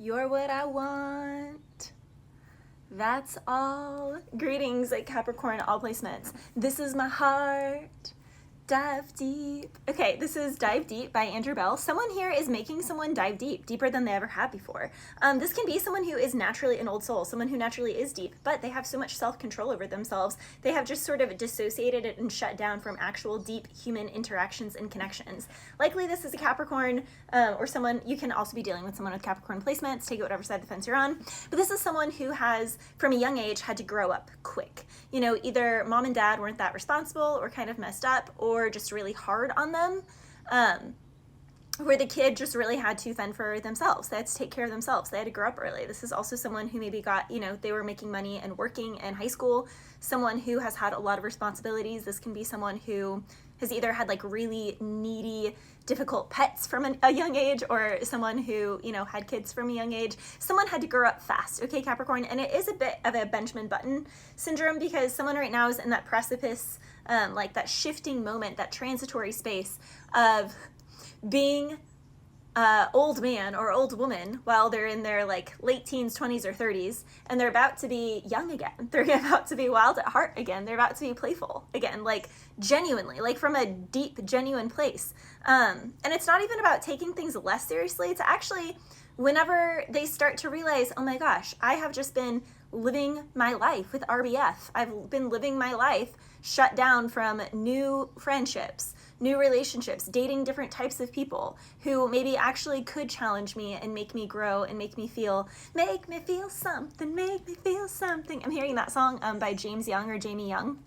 You're what I want. That's all. Greetings, Capricorn, all placements. This is my heart. Dive deep. Okay, this is Dive Deep by Andrew Bell. Someone here is making someone dive deep, deeper than they ever have before. This can be someone who is naturally an old soul, someone who naturally is deep, but they have so much self-control over themselves. They have just sort of dissociated and shut down from actual deep human interactions and connections. Likely this is a Capricorn or someone, you can also be dealing with someone with Capricorn placements, take it whatever side of the fence you're on. But this is someone who has, from a young age, had to grow up quick. You know, either mom and dad weren't that responsible or kind of messed up, or just really hard on them, where the kid just really had to fend for themselves. They had to take care of themselves. They had to grow up early. This is also someone who maybe got, you know, they were making money and working in high school, someone who has had a lot of responsibilities. This can be someone who has either had like really needy, difficult pets from a young age, or someone who, you know, had kids from a young age. Someone had to grow up fast, okay, Capricorn? And it is a bit of a Benjamin Button syndrome, because someone right now is in that precipice, like that shifting moment, that transitory space of being old man or old woman while they're in their like late teens, 20s, or 30s, and they're about to be young again. They're about to be wild at heart again. They're about to be playful again, like genuinely, like from a deep, genuine place. And it's not even about taking things less seriously. It's actually whenever they start to realize, oh my gosh, I have just been living my life with RBF. I've been living my life shut down from new friendships, new relationships, dating different types of people who maybe actually could challenge me and make me grow and make me feel something, make me feel something. I'm hearing that song by James Young or Jamie Young.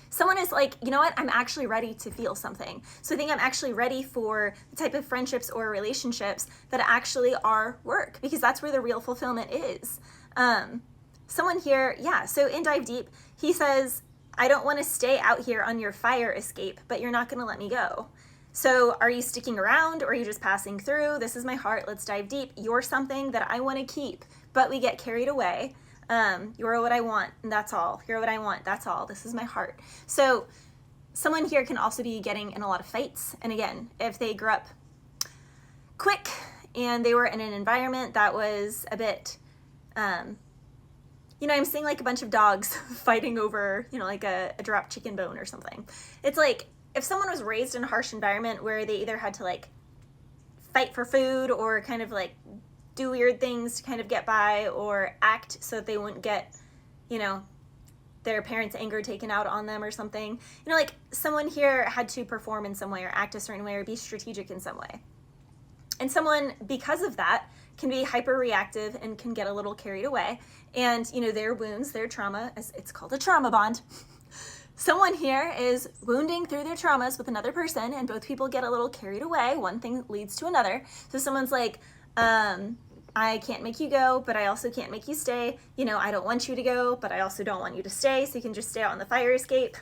Someone is like, you know what, I'm actually ready to feel something. So I think I'm actually ready for the type of friendships or relationships that actually are work, because that's where the real fulfillment is. Someone here, yeah, so in Dive Deep, he says, I don't want to stay out here on your fire escape, but you're not going to let me go. So are you sticking around, or are you just passing through? This is my heart. Let's dive deep. You're something that I want to keep, but we get carried away. You're what I want, and that's all. You're what I want, that's all. This is my heart. So someone here can also be getting in a lot of fights. And again, if they grew up quick and they were in an environment that was a bit, you know, I'm seeing like a bunch of dogs fighting over, you know, like a dropped chicken bone or something. It's like if someone was raised in a harsh environment where they either had to like fight for food or kind of like do weird things to kind of get by, or act so that they wouldn't get, you know, their parents' anger taken out on them or something. You know, like someone here had to perform in some way or act a certain way or be strategic in some way. And someone, because of that, can be hyper reactive and can get a little carried away. And, you know, their wounds, their trauma, it's called a trauma bond. Someone here is wounding through their traumas with another person, and both people get a little carried away. One thing leads to another. So someone's like, I can't make you go, but I also can't make you stay. You know, I don't want you to go, but I also don't want you to stay, so you can just stay out on the fire escape.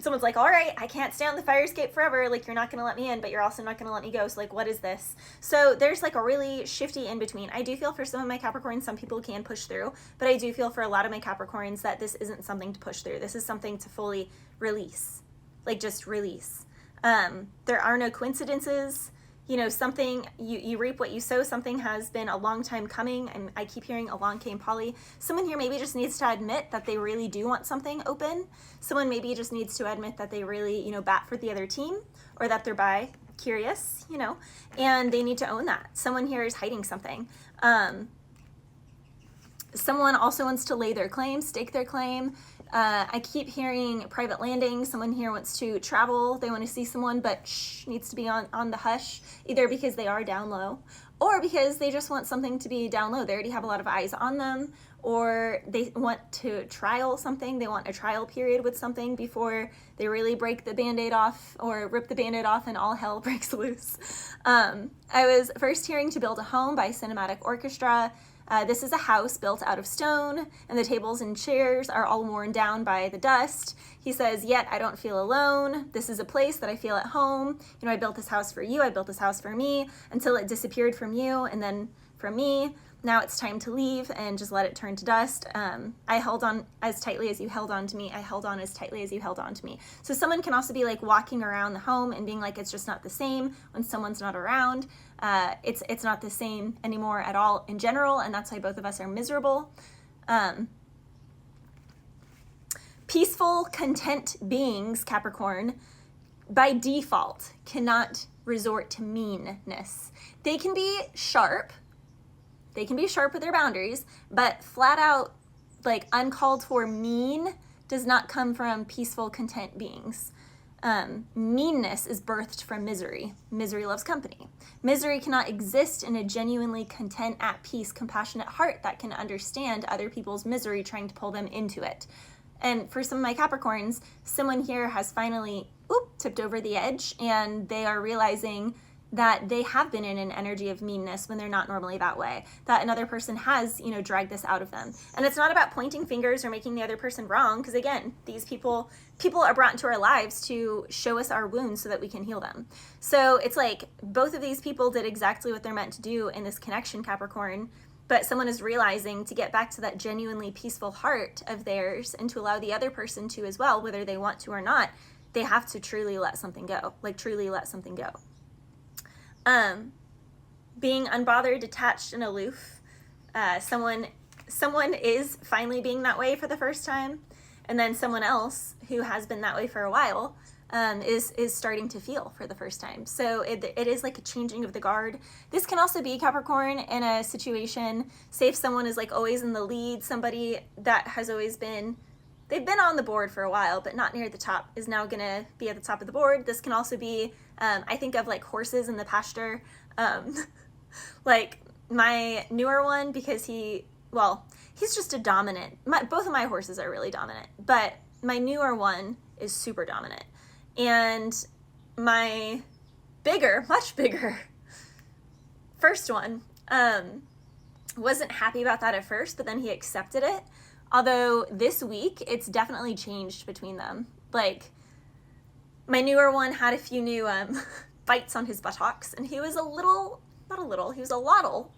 Someone's like, all right, I can't stay on the fire escape forever. Like, you're not going to let me in, but you're also not going to let me go. So, like, what is this? So there's like a really shifty in between. I do feel for some of my Capricorns, some people can push through, but I do feel for a lot of my Capricorns that this isn't something to push through. This is something to fully release, like just release. There are no coincidences. You know, something, you reap what you sow. Something has been a long time coming, and I keep hearing along came Polly. Someone here maybe just needs to admit that they really do want something open. Someone maybe just needs to admit that they really, you know, bat for the other team, or that they're bi-curious, you know, and they need to own that. Someone here is hiding something. Someone also wants to lay their claim, stake their claim. I keep hearing private landing. Someone here wants to travel. They want to see someone, but needs to be on the hush, either because they are down low or because they just want something to be down low. They already have a lot of eyes on them, or they want to trial something. They want a trial period with something before they really break the Band-Aid off or rip the Band-Aid off and all hell breaks loose. I was first hearing To Build a Home by Cinematic Orchestra. This is a house built out of stone, and the tables and chairs are all worn down by the dust. He says, yet I don't feel alone. This is a place that I feel at home. You know, I built this house for you. I built this house for me until it disappeared from you. And then from me. Now it's time to leave and just let it turn to dust. I held on as tightly as you held on to me. I held on as tightly as you held on to me. So someone can also be like walking around the home and being like, it's just not the same when someone's not around. It's not the same anymore at all in general, and that's why both of us are miserable. Peaceful, content beings, Capricorn, by default, cannot resort to meanness. They can be sharp. They can be sharp with their boundaries, but flat out, like uncalled for mean does not come from peaceful, content beings. Meanness is birthed from misery. Misery loves company. Misery cannot exist in a genuinely content, at peace, compassionate heart that can understand other people's misery trying to pull them into it. And for some of my Capricorns, someone here has finally tipped over the edge, and they are realizing that they have been in an energy of meanness when they're not normally that way, that another person has, dragged this out of them. And it's not about pointing fingers or making the other person wrong, because again, these people are brought into our lives to show us our wounds so that we can heal them. So it's like both of these people did exactly what they're meant to do in this connection, Capricorn, but someone is realizing to get back to that genuinely peaceful heart of theirs and to allow the other person to as well, whether they want to or not, they have to truly let something go, truly let something go. Being unbothered, detached, and aloof. Someone is finally being that way for the first time, and then someone else who has been that way for a while is starting to feel for the first time. So it is like a changing of the guard. This can also be, Capricorn, in a situation, say if someone is like always in the lead, somebody that has always been, they've been on the board for a while, but not near the top, is now gonna be at the top of the board. This can also be, I think of like horses in the pasture. Like my newer one, because he's just a dominant. Both of my horses are really dominant, but my newer one is super dominant. And my much bigger first one wasn't happy about that at first, but then he accepted it. Although this week, it's definitely changed between them. Like, my newer one had a few new bites on his buttocks, and he was he was a lot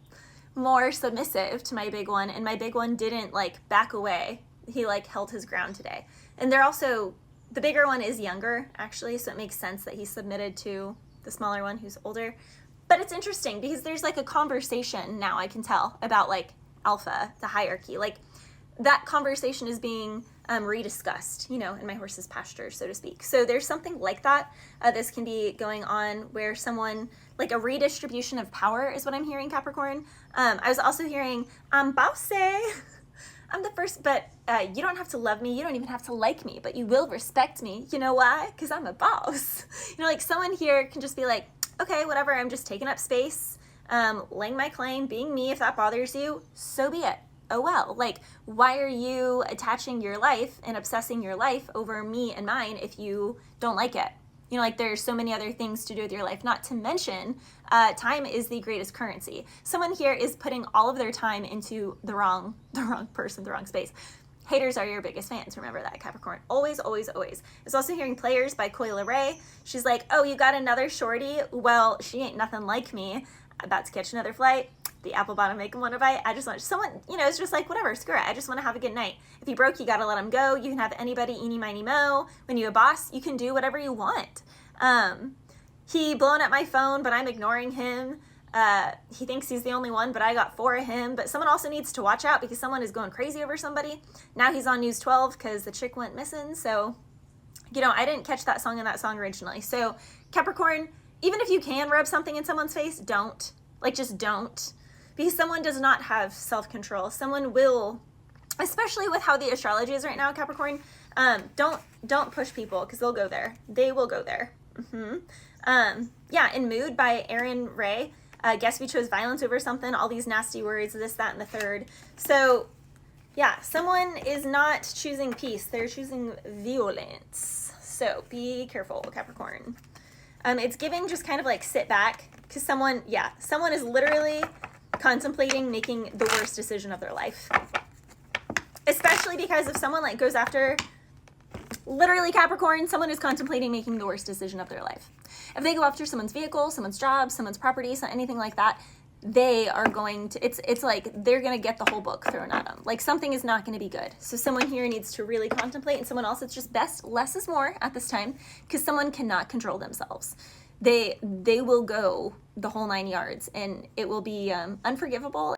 more submissive to my big one, and my big one didn't, back away. He, held his ground today. And they're also, the bigger one is younger, actually, so it makes sense that he submitted to the smaller one who's older. But it's interesting, because there's, a conversation now, I can tell, about, alpha, the hierarchy. That conversation is being rediscussed, in my horse's pasture, so to speak. So there's something like that. This can be going on where someone, a redistribution of power is what I'm hearing, Capricorn. I was also hearing, I'm bossy. I'm the first, but you don't have to love me. You don't even have to like me, but you will respect me. You know why? Because I'm a boss. Someone here can just be like, okay, whatever, I'm just taking up space, laying my claim, being me. If that bothers you, so be it. Oh well, why are you attaching your life and obsessing your life over me and mine if you don't like it? There's so many other things to do with your life, not to mention time is the greatest currency. Someone here is putting all of their time into the wrong person, the wrong space. Haters are your biggest fans. Remember that, Capricorn. Always, always, always. I was also hearing Players by Coyle Ray. She's like, oh, you got another shorty? Well, she ain't nothing like me. About to catch another flight. The apple bottom make him want to bite. I just want someone, it's just whatever, screw it. I just want to have a good night. If he broke, you got to let him go. You can have anybody, eeny, miny, mo. When you're a boss, you can do whatever you want. He blowing up my phone, but I'm ignoring him. He thinks he's the only one, but I got 4 of him. But someone also needs to watch out because someone is going crazy over somebody. Now he's on News 12 because the chick went missing. So, I didn't catch that song in that song originally. So, Capricorn, even if you can rub something in someone's face, don't. Just don't. Because someone does not have self-control. Someone will, especially with how the astrology is right now, Capricorn, don't push people because they'll go there. They will go there. In Mood by Aaron Ray. Guess we chose violence over something, all these nasty words, this, that, and the third. So, someone is not choosing peace. They're choosing violence. So, be careful, Capricorn. It's giving just kind of sit back because someone is literally contemplating making the worst decision of their life. Especially because if someone goes after, literally Capricorn, someone is contemplating making the worst decision of their life. If they go after someone's vehicle, someone's job, someone's property, anything like that, they are going to, it's like they're going to get the whole book thrown at them. Like something is not going to be good. So someone here needs to really contemplate, and someone else, it's just best less is more at this time, because someone cannot control themselves. They will go the whole 9 yards, and it will be unforgivable.